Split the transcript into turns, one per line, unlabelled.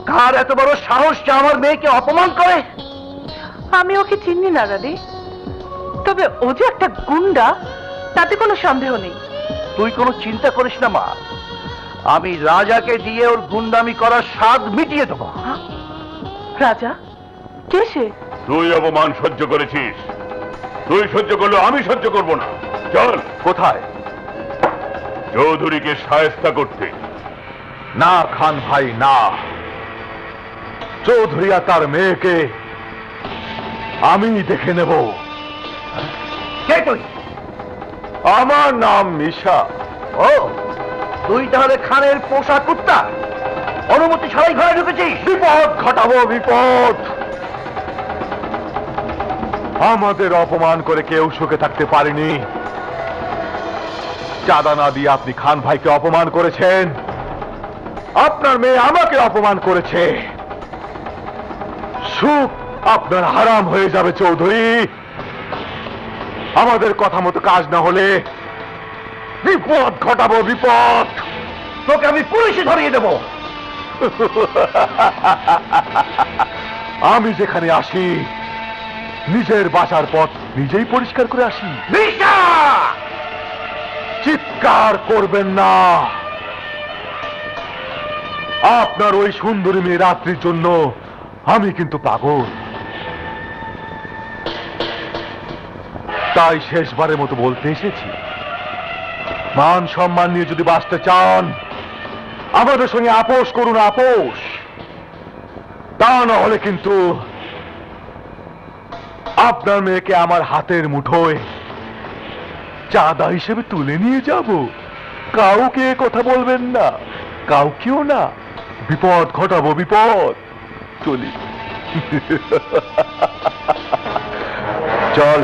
কার এত বড় সাহস যে আমার মেয়েকে অপমান করে?
আমি ওকে চিনি না দাদি, তবে ও যে একটা গুন্ডা তাতে কোনো সন্দেহ নেই।
তুই কোনো চিন্তা করিস না মা, আমি রাজাকে দিয়ে ওর গুন্ডামি করার স্বাদ মিটিয়ে দেবো।
রাজা? কে সে?
তুই অপমান সহ্য করেছিস, তুই সহ্য করলো, আমি সহ্য করব না। চল।
কোথায়?
চৌধুরীকে শায়েস্তা করতে।
না খান ভাই না, চৌধুরী আর তার মেয়েকে আমি দেখে নেব। কে তুই? আমার নাম মিশা। ও, তুই তাহলে খানের পোষা কুত্তা, অনুমতি ছাড়াই ঘরে ঢুকেছিস? বিপদ ঘটাবো, বিপদ। আমাদের অপমান করে কেউ সুখে থাকতে পারেনি। চাঁদা না দিয়ে আপনি খান ভাইকে অপমান করেছেন, আপনার মেয়ে আমাকে অপমান করেছে। সুখ আপনার হারাম হয়ে যাবে চৌধুরী। আমাদের কথা মতো কাজ না হলে বিপদ ঘটাবো, বিপদ। তোকে আমি পুলিশে ধরিয়ে দেব। আমি যেখানে আসি নিজের বাসার পথ নিজেই পরিষ্কার করে আসি। চিৎকার করবেন না, আপনার ওই সুন্দরী মেয়ে রাত্রির জন্য আমি কিন্তু পাগল। তাই শেষবারের মতো বলতে এসেছি, মান সম্মান নিয়ে যদি বাঁচতে চান আমাদের সঙ্গে আপোষ করুন, আপোষ। তা না হলে কিন্তু আপনার মেয়েকে আমার হাতের মুঠোয় চাঁদা হিসেবে তুলে নিয়ে যাব। কাউকে কথা বলবেন না, কাউকেও না। বিপদ ঘটাবো, বিপদ। চলি। চল।